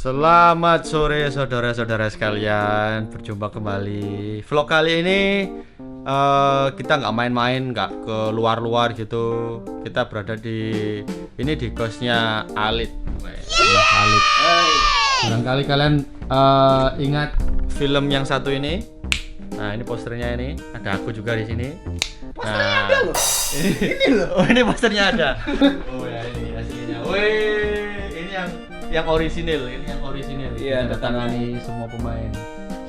Selamat sore saudara-saudara sekalian, berjumpa kembali. Vlog kali ini kita nggak main-main, nggak ke luar-luar gitu. Kita berada di kosnya Alit. Alit. Barangkali kalian ingat film yang satu ini. Nah, ini posternya ini. Ada aku juga di sini. Posternya ada loh. Ini loh. Oh, ini posternya ada. Oh ya, ini aslinya. Wih, ini yang orisinil, ini yang orisinil. Iya, ada tangani semua pemain.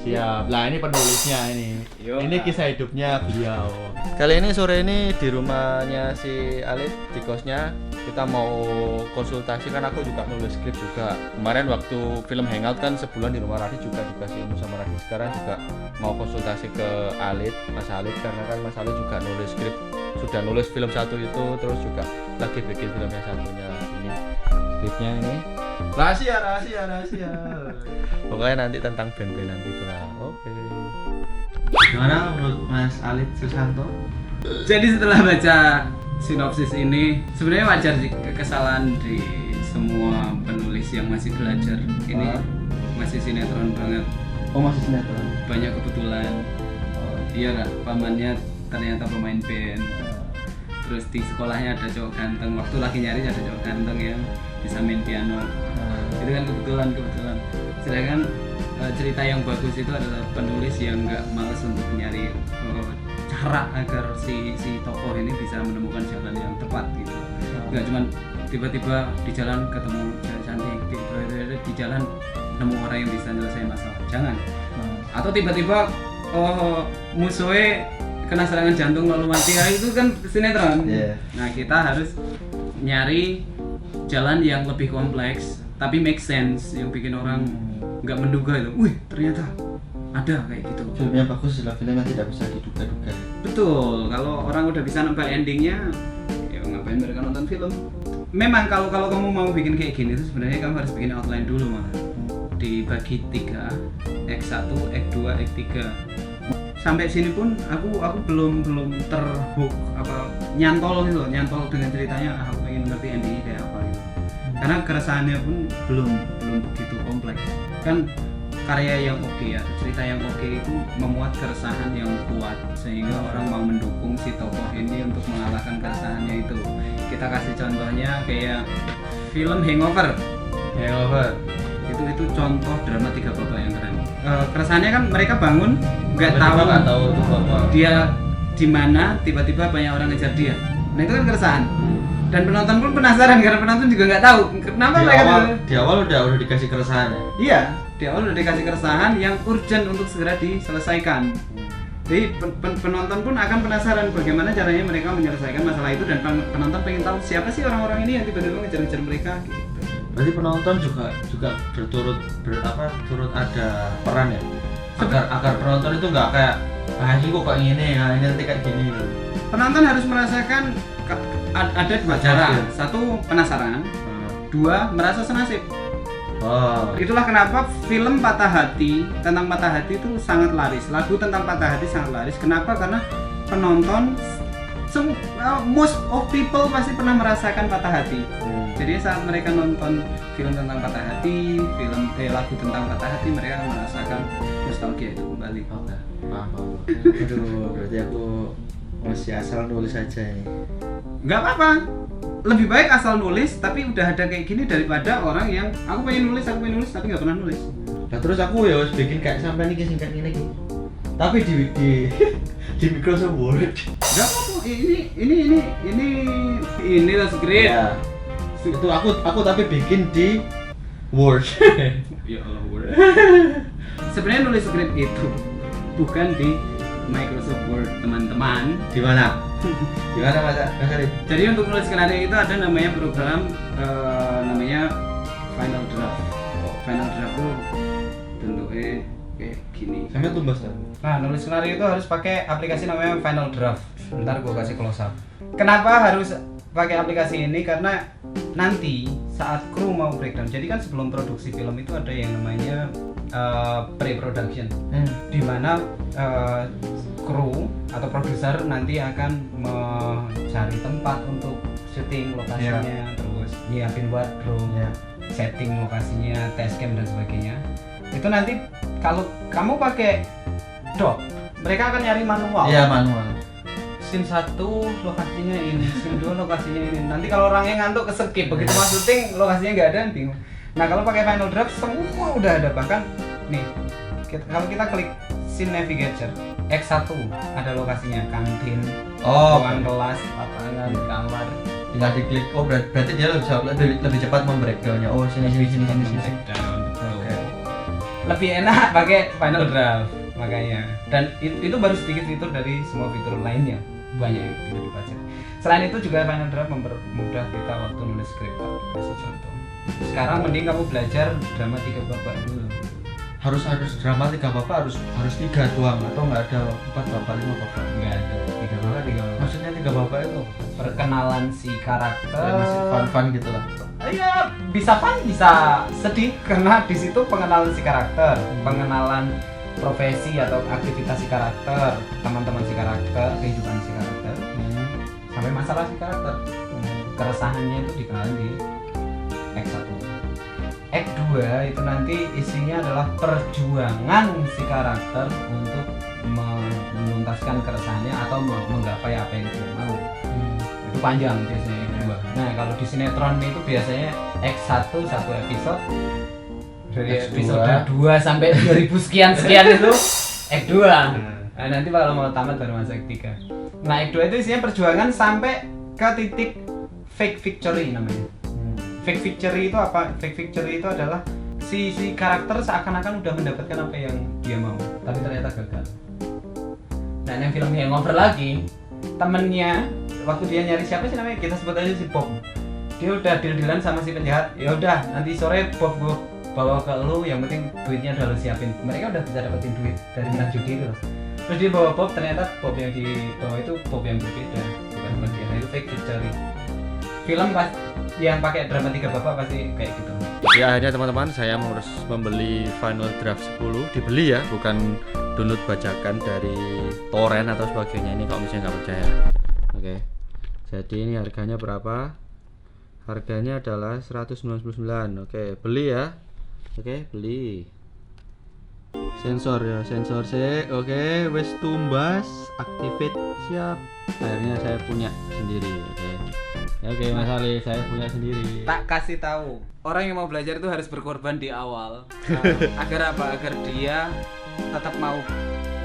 Siap. Lah ini penulisnya ini. Yo. Ini kisah hidupnya beliau. Kali ini sore ini di rumahnya si Alit, di kosnya. Kita mau konsultasi, kan aku juga nulis skrip juga. Kemarin waktu film Hangout kan sebulan di rumah Radit juga dikasih ilmu sama Radit. Sekarang juga mau konsultasi ke Alit, Mas Alit, karena kan Mas Alit juga nulis skrip. Sudah nulis film satu itu, terus juga lagi bikin film yang satunya. Ini skripnya ini. Rahasia. Pokoknya nanti tentang band-band nanti itu lah. Oke. Gimana menurut Mas Alit Susanto? Jadi setelah baca sinopsis ini, sebenarnya wajar sih kesalahan di semua penulis yang masih belajar. Ini masih sinetron banget. Oh, masih sinetron. Banyak kebetulan. Iya kan, pamannya ternyata pemain band. Terus di sekolahnya ada cowok ganteng. Waktu lagi nyari ada cowok ganteng yang bisa main piano. Itu kan kebetulan. Sedangkan cerita yang bagus itu adalah penulis yang nggak males untuk mencari cara agar si tokoh ini bisa menemukan jalan yang tepat gitu. Nggak cuman tiba-tiba di jalan ketemu cewek cantik, tiba-tiba di jalan nemu orang yang bisa nyelesain masalah. Jangan. Atau tiba-tiba musuhnya kena serangan jantung lalu mati, itu kan sinetron. Yeah. Nah, kita harus nyari jalan yang lebih kompleks tapi make sense, yang bikin orang nggak menduga itu. Wih, ternyata ada kayak gitu. Filmnya bagus, adalah film yang tidak bisa diduga-duga. Betul, kalau orang udah bisa nebak endingnya, ya ngapain mereka nonton film? Memang kalau kamu mau bikin kayak gini tuh sebenarnya kamu harus bikin outline dulu malah. Dibagi 3, X1, X2, X3. Sampai sini pun aku belum terhook nyantol dengan ceritanya. Aku pengen ngerti endingnya kayak apa gitu. Karena keresahannya pun belum begitu kompleks. Kan karya yang oke ya, cerita yang oke itu memuat keresahan yang kuat sehingga orang mau mendukung si tokoh ini untuk mengalahkan keresahannya itu. Kita kasih contohnya kayak film Hangover. Itu contoh drama 3 bapak yang keren. Keresahannya kan mereka bangun nggak tahu itu bapak. Dia di mana, tiba-tiba banyak orang ngejar dia. Nah, itu kan keresahan. Dan penonton pun penasaran karena penonton juga nggak tahu kenapa Di awal udah dikasih keresahan ya. Iya, di awal udah dikasih keresahan yang urgent untuk segera diselesaikan. Jadi penonton pun akan penasaran bagaimana caranya mereka menyelesaikan masalah itu, dan penonton pengen tahu siapa sih orang-orang ini yang tiba-tiba ngejar-ngejar mereka gitu. Berarti penonton juga turut ada peran ya. Agar penonton itu nggak kayak ini kok kayak gini, ini nanti kayak gini. Penonton harus merasakan ada 2 cara. 1, penasaran. 2, merasa senasib. Itulah kenapa film Patah Hati, tentang patah hati itu sangat laris. Lagu tentang patah hati sangat laris. Kenapa? Karena penonton, most of people pasti pernah merasakan patah hati. Jadi saat mereka nonton film tentang patah hati, lagu tentang patah hati, mereka akan merasakan nostalgia itu kembali. Paham. Aduh, berarti aku masih asal nulis aja ini. Nggak apa-apa. Lebih baik asal nulis tapi udah ada kayak gini daripada orang yang aku pengen nulis tapi nggak pernah nulis. Nah, terus aku ya harus bikin kayak sampai nih singkat ini. Tapi di Microsoft Word. Nggak apa-apa. Ini lah script. Ya. Itu aku tapi bikin di Word. Ya Allah, Word. Sebenarnya nulis script itu bukan di Microsoft Word, teman-teman. Di mana? Gimana Mas Arif? Jadi untuk nulis skenario itu ada namanya program namanya Final Draft. Final Draft itu bentuknya kayak gini. Sampai tumbas kan? Nah, nulis skenario itu harus pakai aplikasi namanya Final Draft. Bentar gua kasih close up. Kenapa harus pakai aplikasi ini? Karena nanti saat kru mau breakdown. Jadi kan sebelum produksi film itu ada yang namanya pre-production. Di mana kru atau produser nanti akan mencari tempat untuk syuting lokasinya, terus nyiapin wardrobe, setting lokasinya, test cam dan sebagainya. Itu nanti kalau kamu pakai dock, mereka akan nyari manual. Iya, manual. Scene 1 lokasinya ini, scene 2 lokasinya ini. Nanti kalau orangnya ngantuk ke-skip, begitu mau syuting lokasinya nggak ada, bingung. Nah, kalau pakai Final Draft semua udah ada, bahkan nih kalau kita klik scene navigator X1 ada lokasinya, kantin, ruang kelas, lapangan, kamar. Tinggal diklik. Oh, berarti dia lebih cepat membreakdownnya. Oh, sini. Breakdown. Lebih enak pakai Final Draft makanya. Dan itu baru sedikit fitur dari semua fitur lainnya, banyak yang bisa dipelajari. Selain itu juga Final Draft mempermudah kita waktu nulis skrip. Kasih contoh. Sekarang mending kamu belajar drama 3 babak dulu. Harus drama 3 babak harus 3 doang atau nggak ada 4 babak 5 babak? Nggak ada 3 babak. Maksudnya 3 babak itu Perkenalan si karakter. ya, masih fun gitu lah. Ya bisa fun bisa sedih karena di situ pengenalan si karakter, pengenalan profesi atau aktivitas si karakter, teman-teman si karakter, kehidupan si karakter, sampai masalah si karakter. Keresahannya itu dikenalin di X1. X2 itu nanti isinya adalah perjuangan si karakter untuk menuntaskan keresahannya atau menggapai apa yang dia mau. Itu panjang biasanya X2. Nah, kalau di sinetron itu biasanya X1 satu episode dari episode 2 sampai 2000 sekian itu X2. Nah, nanti kalau mau tamat baru masuk X3. Nah, X2 itu isinya perjuangan sampai ke titik fake victory namanya. Fake victory itu apa? Fake victory itu adalah si karakter seakan-akan udah mendapatkan apa yang dia mau, tapi ternyata gagal. Nah, yang film Hangover lagi, temennya waktu dia nyari siapa sih namanya? Kita sebut aja si Bob. Dia udah deal-dealan sama si penjahat. Ya udah, nanti sore Bob gue bawa ke lu, yang penting duitnya udah lu siapin. Mereka udah bisa dapetin duit dari menang judi itu loh. Terus dia bawa Bob, ternyata Bob yang dibawa itu Bob yang berbeda, bukan sama dia. Nah, itu fake victory. Film pas yang pakai drama 3 babak pasti kayak gitu. Ya, akhirnya teman-teman saya harus membeli Final Draft 10. Dibeli ya, bukan download bajakan dari torrent atau sebagainya. Ini kalau misalnya nggak percaya. Oke. Jadi ini harganya berapa? Harganya adalah 199. Oke, beli ya. Oke, beli. Sensor ya, sensor C. Oke, wes tumbas, activate, siap. Akhirnya saya punya sendiri. Oke. Ya, oke, Mas Ali, saya punya sendiri. Tak kasih tahu, orang yang mau belajar itu harus berkorban di awal. Agar apa? Agar dia tetap mau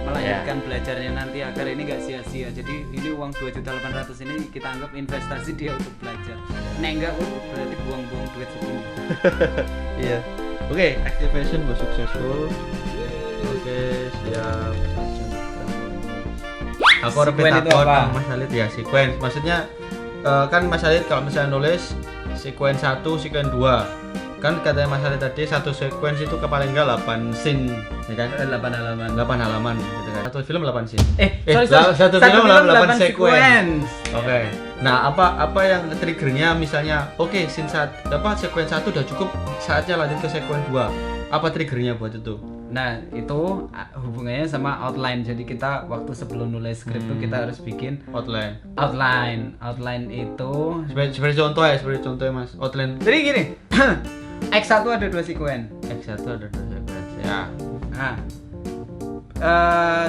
melanjutkan belajarnya nanti, agar ini nggak sia-sia. Jadi ini uang 2.800.000 ini kita anggap investasi dia untuk belajar. Nah, enggak, berarti buang-buang duit segini. Iya. Oke, activation was successful. Oke, siap. Aku repeat apa? Mas Alit ya, sequence. Maksudnya kan Mas Alit kalau misalnya nulis sequence 1, sequence 2. Kan katanya Mas Alit tadi satu sequence itu paling enggak 8 scene, ya kan? 8 halaman gitu kan. Satu film 8 scene. Satu film 8 sequence. Oke. Nah, apa yang triggernya misalnya scene sequence 1 udah cukup, saatnya lanjut ke sequence 2. Apa triggernya buat itu? Nah, itu hubungannya sama outline. Jadi kita waktu sebelum nulis skrip itu kita harus bikin outline. Outline itu seperti contoh ya Mas. Outline. Jadi gini. X1 ada 2 sequence. Ya. Nah,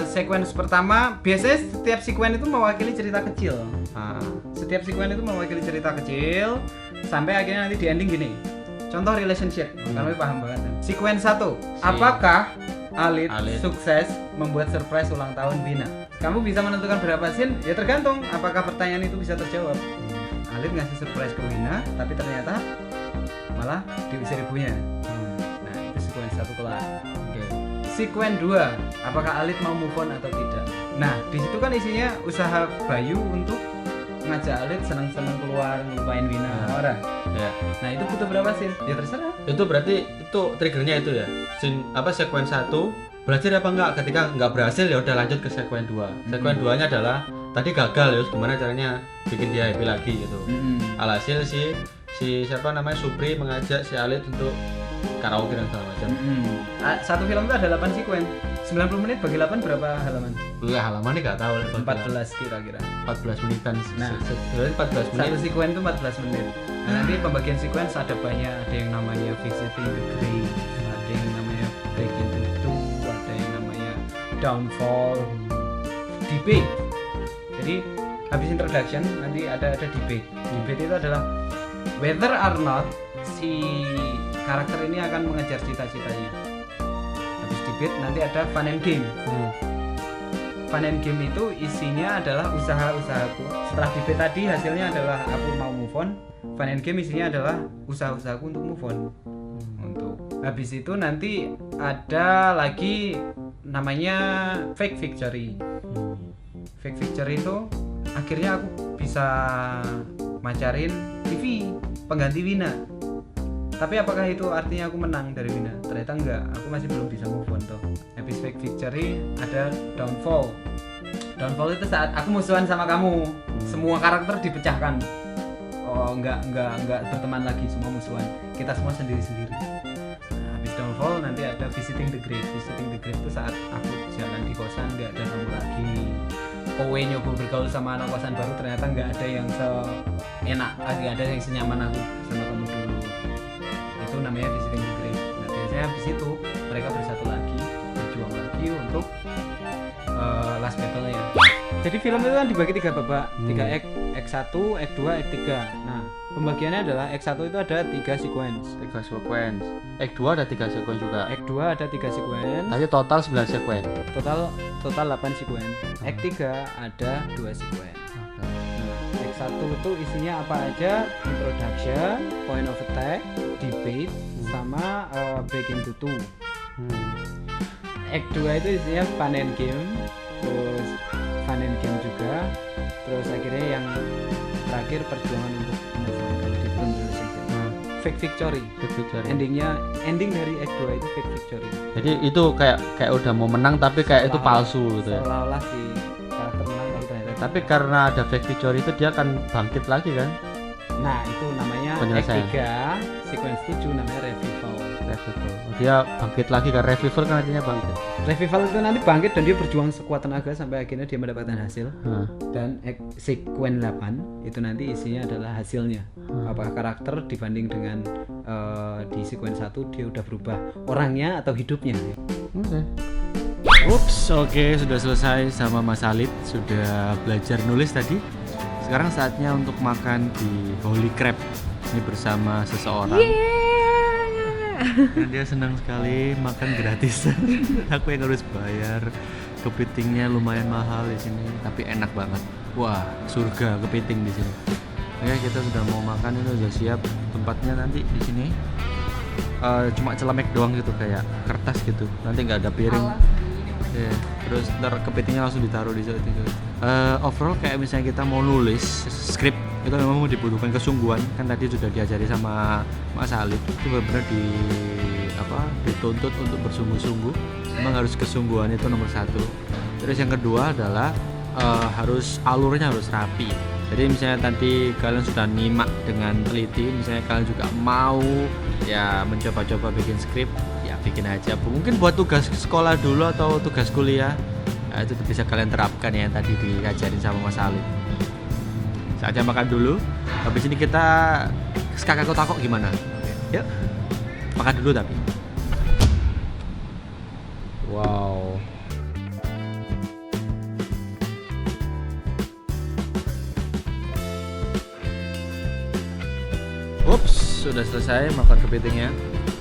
sequence pertama biasanya setiap sequence itu mewakili cerita kecil. Setiap sequence itu mewakili cerita kecil sampai akhirnya nanti di ending gini. Contoh relationship, kalian paham banget. Sequence 1, apakah Alit sukses membuat surprise ulang tahun Wina? Kamu bisa menentukan berapa scene? Ya tergantung apakah pertanyaan itu bisa terjawab. Alit ngasih surprise ke Wina, tapi ternyata malah diusir ibunya. Nah, itu sequence 1 kelar. Sequence 2, apakah Alit mau move on atau tidak? Nah, di situ kan isinya usaha Bayu untuk ngajak Alit senang-senang keluar, ngelupain Wina orang. Ya. Nah, itu butuh berapa scene? Ya terserah. Itu berarti itu triggernya itu ya. Sequence 1 belajar apa enggak? Ketika enggak berhasil ya udah lanjut ke sequence 2. Sequence 2-nya adalah tadi gagal ya, gimana caranya bikin dia happy lagi gitu. Alhasil si siapa namanya Supri mengajak si Alit untuk karaoke dan segala macam. Satu film itu ada 8 sekuen. 90 menit bagi 8 berapa halaman? Halamannya nggak tahu, 14 kira-kira. 14 menitan. Nah, berarti 14 menit. Satu sekuen itu 14 menit. Nah, nanti pembagian sekuen ada banyak, ada yang namanya Visiting the Grave, ada yang namanya Break into Two, ada yang namanya Downfall, Debate. Jadi habis introduction nanti ada debate. Debate itu adalah whether or not si karakter ini akan mengejar cita-citanya. Habis debate nanti ada fun and game. Fun and game itu isinya adalah usaha-usahaku. Setelah debate tadi hasilnya adalah aku mau move on. Fun and game isinya adalah usaha-usahaku untuk move on. Untuk habis itu nanti ada lagi namanya fake victory. Fake victory itu akhirnya aku bisa macarin TV pengganti Wina. Tapi apakah itu artinya aku menang dari Wina? Ternyata enggak, aku masih belum bisa move on toh. Habis fake victory ada downfall. Downfall itu saat aku musuhan sama kamu, semua karakter dipecahkan. Oh, enggak berteman lagi, semua musuhan. Kita semua sendiri-sendiri. Nah, habis downfall nanti ada visiting the grave. Visiting the grave itu saat aku jalan di kosan enggak ada kamu lagi. Kowe nyoba bergaul sama anak kosan baru, ternyata nggak ada yang seenak, nggak ada yang senyaman aku sama kamu dulu. Itu namanya visiting the grave. Nah, biasanya habis itu mereka bersatu lagi, berjuang lagi untuk last battle-nya. Jadi film itu kan dibagi 3 babak, 3 act 1, act 2, act 3. Nah, pembagiannya adalah act 1 itu ada 3 sequence. 3 sequence. Act 2 ada 3 sequence juga. Act 2 ada 3 sequence. Tapi total 9 sequence. Total 8 sequence. Act 3 ada 2 sequence. Nah, act 1 itu isinya apa aja? Introduction, point of attack, debate, sama break into two. Act 2 itu isinya fun and game, terus fun and game juga, terus akhirnya yang terakhir perjuangan untuk move on kalau di film relationship. Fake victory. Ending dari act 2 itu fake victory. Jadi itu kayak udah mau menang tapi kayak itu palsu gitu ya. Seolah-olah si karakter menang tapi ternyata. Tapi karena ada fake victory itu dia akan bangkit lagi kan? Nah, itu namanya act 3, sequence 7 namanya revival. Dia bangkit lagi kan, revival kan artinya bangkit. Revival itu nanti bangkit dan dia berjuang sekuat tenaga sampai akhirnya dia mendapatkan hasil. Dan sequence 8 itu nanti isinya adalah hasilnya. Apakah karakter dibanding dengan di sequence 1 dia udah berubah orangnya atau hidupnya. Oke, sudah selesai sama Mas Alid, sudah belajar nulis tadi. Sekarang saatnya untuk makan di Holy Crab. Ini bersama seseorang. Dan dia senang sekali makan gratis. Aku yang harus bayar. Kepitingnya lumayan mahal di sini, tapi enak banget. Wah, surga kepiting di sini. Oke, kita sudah mau makan, ini udah siap tempatnya nanti di sini. Cuma celemek doang gitu, kayak kertas gitu. Nanti nggak ada piring. Terus ntar kepitingnya langsung ditaruh di situ. Overall kayak misalnya kita mau nulis skrip itu memang dibutuhkan kesungguhan, kan tadi sudah diajari sama Mas Alif, itu benar-benar dituntut untuk bersungguh-sungguh. Memang harus kesungguhan, itu nomor 1. Terus yang kedua adalah alurnya harus rapi. Jadi misalnya tadi kalian sudah nyimak dengan teliti, misalnya kalian juga mau ya mencoba-coba bikin skrip, ya bikin aja. Mungkin buat tugas sekolah dulu atau tugas kuliah, itu bisa kalian terapkan ya yang tadi diajarin sama Mas Alif. Saatnya makan dulu. Habis ini kita kakak takok gimana? Yuk, makan dulu tapi. Wow. Ups, sudah selesai makan kepitingnya.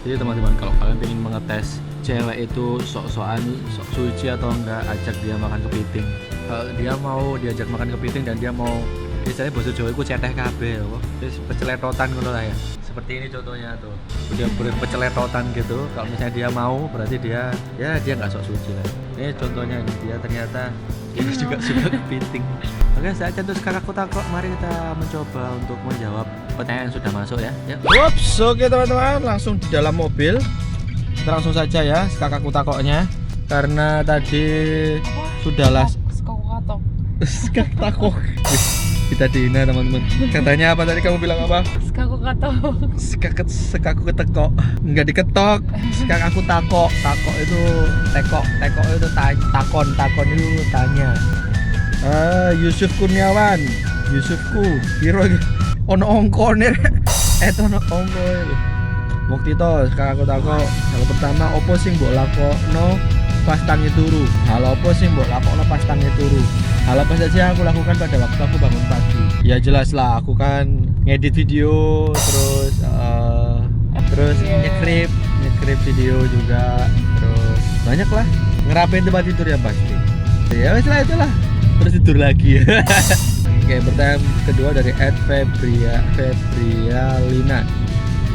Jadi teman-teman, kalau kalian ingin mengetes cewek itu sok-sokan, sok suci atau enggak, ajak dia makan kepiting. Kalau dia mau diajak makan kepiting dan dia mau, misalnya bahasa Jawa itu ceteh kabeh, terus peceletotan ngono lah ya. Seperti ini contohnya tuh. Udah peceletotan gitu. Kalau misalnya dia mau, berarti dia nggak sok suci lah. Ini contohnya ini, dia ternyata dia juga suka kepiting. Oke, saya terus kakakku takut. Mari kita mencoba untuk menjawab pertanyaan yang sudah masuk ya. Ups, oke teman-teman, langsung di dalam mobil. Kita langsung saja ya kakakku takoknya. Karena tadi sudahlah skak takok. Kita dihina teman-teman. Katanya apa tadi, kamu bilang apa? Skakuk ketok. Sekak aku ketekok, nggak diketok. Sekak aku takok itu tekok itu takon itu tanya. Yusuf Kurniawan, Yusufku, piro iki? Ono ongkone. Ono ongko iki. Waktu itu sekak aku takok, hal pertama opo sing mbok lakokno pas tangi turu? Hal opo sing mbok lakokno pas tangi turu? Hal apa saja yang aku lakukan pada waktu aku bangun pagi? Ya jelas lah, aku kan ngedit video, terus nyekrip video juga, terus banyak lah ngerapain tempat tidur ya pasti. Ya wes lah itulah, terus tidur lagi. Oke, pertanyaan kedua dari @Febrialina.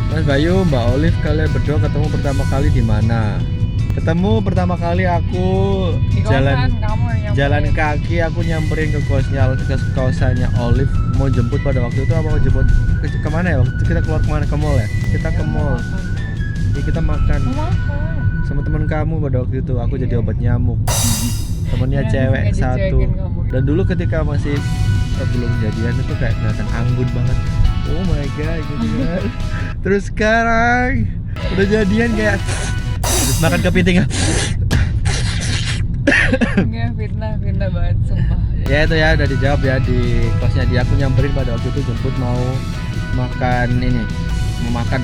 Mas Bayu, Mbak Olive, kalian berdua ketemu pertama kali di mana? Ketemu pertama kali aku Di kosan, jalan kaki, aku nyamperin ke kosannya Olive, mau jemput pada waktu itu apa mau jemput kemana ya? Waktu kita keluar kemana? Ke mall ya? Kita ke mall. Ya, kita makan sama teman kamu pada waktu itu. Aku jadi obat nyamuk. Temennya cewek satu. Dan dulu ketika masih belum jadian itu kayak kelihatan anggun banget. Oh my god gitu kan. Terus sekarang udah jadian kayak terus makan kepiting. Enggak, fitnah banget sumpah. Ya itu ya udah dijawab ya di kosnya dia. Aku nyamperin pada waktu itu jemput mau makan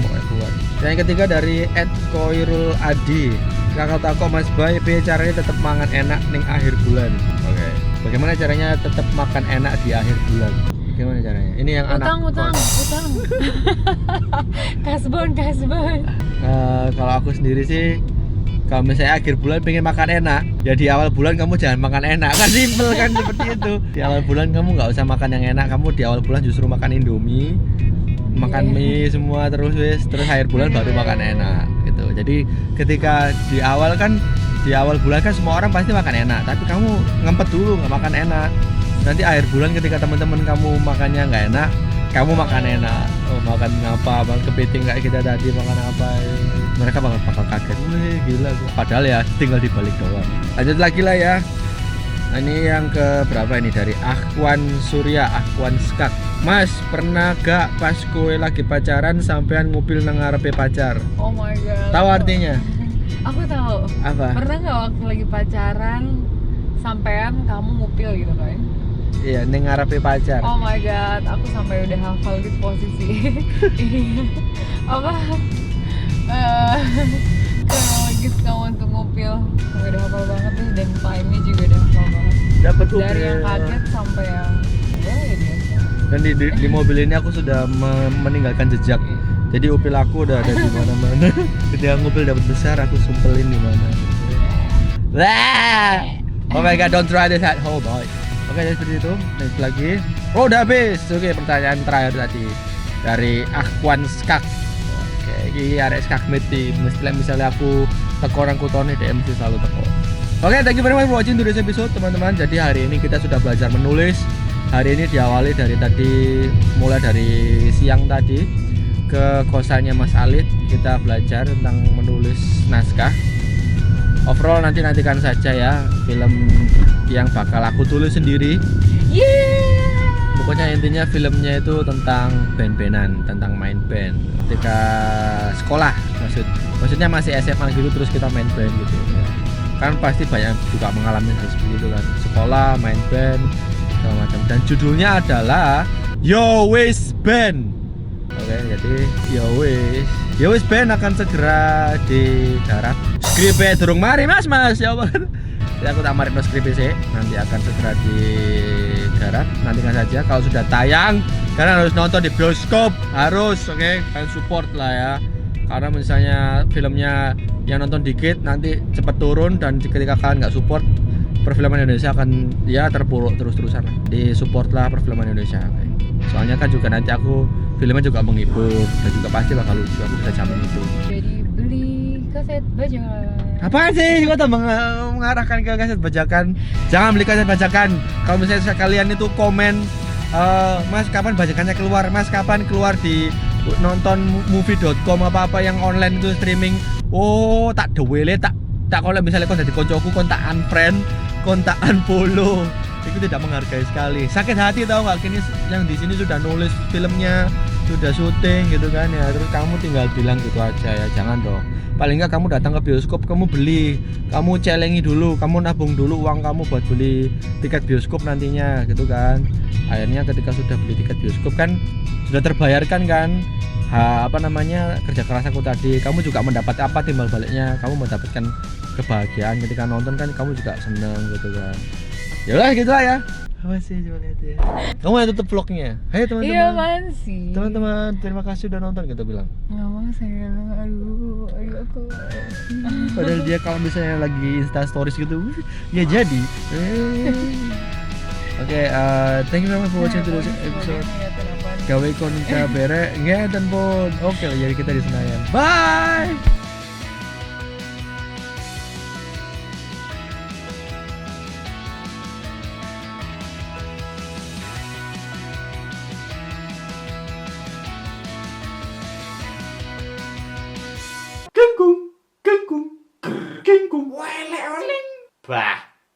pokoknya keluar. Dan yang ketiga dari @Koirul Adi. Kakak tako Mas Bay, piye caranya tetap mangan enak ning akhir bulan? Oke. Bagaimana caranya tetap makan enak di akhir bulan? Gimana caranya? Ini yang Utang. Kasbon. Kalau aku sendiri sih, kalau misalnya akhir bulan pengen makan enak, ya di awal bulan kamu jangan makan enak. Kan simpel kan seperti itu. Di awal bulan kamu nggak usah makan yang enak, kamu di awal bulan justru makan Indomie, makan mie semua terus akhir bulan baru makan enak gitu. Jadi ketika di awal bulan kan semua orang pasti makan enak, tapi kamu ngempet dulu nggak makan enak. Nanti akhir bulan ketika teman-teman kamu makannya nggak enak, kamu makan enak. Oh, makan apa? Bang kepiting kayak kita tadi makan apa? Mereka bakal kaget. Wih, gila. Padahal ya tinggal dibalik doang. Lanjut lagi lah ya. Nah, ini yang ke berapa ini dari Ahwan Surya, Ahwan Skak. Mas, pernah gak pas kowe lagi pacaran sampean ngupil nang ngarepe pacar? Oh my god. Tahu artinya? Aku tahu. Apa? Pernah nggak waktu lagi pacaran sampean kamu ngupil gitu kan? Iya, ning ngarepe pacar. Oh my god, aku sampai udah hafal gitu posisi. Apa? Kronologis kamu untuk ngupil, sampai udah hafal banget deh, dan time-nya juga udah hafal banget. Dapat Dari yang kaget sampai yang ya biasa. Dan di mobil ini aku sudah meninggalkan jejak. Jadi upil aku udah ada di mana-mana. Ketika ngupil dapat besar, aku sumpelin di mana. Wah! Oh my god, don't try this at home, boy. Oke, jadi seperti itu. Next lagi. Oh, udah habis. Oke, pertanyaan terakhir tadi dari Ahwan Skak. Oke, ini arek Skak meti. Misalnya aku teko orang kutone DM selalu teko. Oke, thank you very much for watching today's episode, teman-teman. Jadi hari ini kita sudah belajar menulis. Hari ini diawali mulai dari siang tadi ke kosannya Mas Alit. Kita belajar tentang menulis naskah. Overall nantikan saja ya film yang bakal aku tulis sendiri. Pokoknya intinya filmnya itu tentang band-bandan, tentang main band. Ketika sekolah, maksudnya masih SMA gitu terus kita main band gitu. Kan pasti banyak juga mengalami hal seperti itu kan. Sekolah, main band, segala macam. Dan judulnya adalah Yo Wis Band. Oke, jadi Yo Wis Band akan segera digarap. Skripnya durung mari mas ya Allah. Jadi aku tak marin skripnya sih. Nanti akan segera digarap. Nantikan saja kalau sudah tayang. Karena harus nonton di bioskop, harus, oke. Kalian support lah ya. Karena misalnya filmnya yang nonton dikit nanti cepet turun, dan ketika kalian nggak support, perfilman Indonesia akan ya terpuruk terus-terusan. Di support lah perfilman Indonesia. Okay. Soalnya kan juga nanti aku filmnya juga menghibur dan juga pasti bakal lucu. Aku bisa jamin itu. Jadi beli kaset bajakan. Apa sih? Kau mengarahkan ke kaset bajakan? Jangan beli kaset bajakan. Kalau misalnya kalian itu komen, Mas kapan bajakannya keluar? Mas kapan keluar di nonton movie.com apa yang online itu streaming? Oh, tak dewele tak kalau misalnya kau jadi koncoku, kau tak unfriend, kau tak unfollow. Itu tidak menghargai sekali. Sakit hati tahu nggak? Kini yang di sini sudah nulis filmnya, sudah syuting gitu kan ya, terus kamu tinggal bilang gitu aja ya, jangan dong. Paling nggak kamu datang ke bioskop, kamu beli, kamu celengi dulu, kamu nabung dulu uang kamu buat beli tiket bioskop nantinya gitu kan. Akhirnya ketika sudah beli tiket bioskop kan sudah terbayarkan kan kerja keras aku tadi. Kamu juga mendapat apa timbal baliknya, kamu mendapatkan kebahagiaan ketika nonton kan, kamu juga seneng gitu kan. Ya udah gitu lah ya. Apa sih coba lihat ya. Kamu yang tutup vlognya. Hai teman-teman. Iya apaan sih? Teman-teman, terima kasih udah nonton kita bilang. Nggak mau sayang, aduh aku. Padahal dia kalau misalnya lagi Insta stories gitu, ya jadi. Oke, thank you very much for watching today's episode. Gawe kon kabere, ngeten pun. Oke, jadi kita di Senayan. Bye.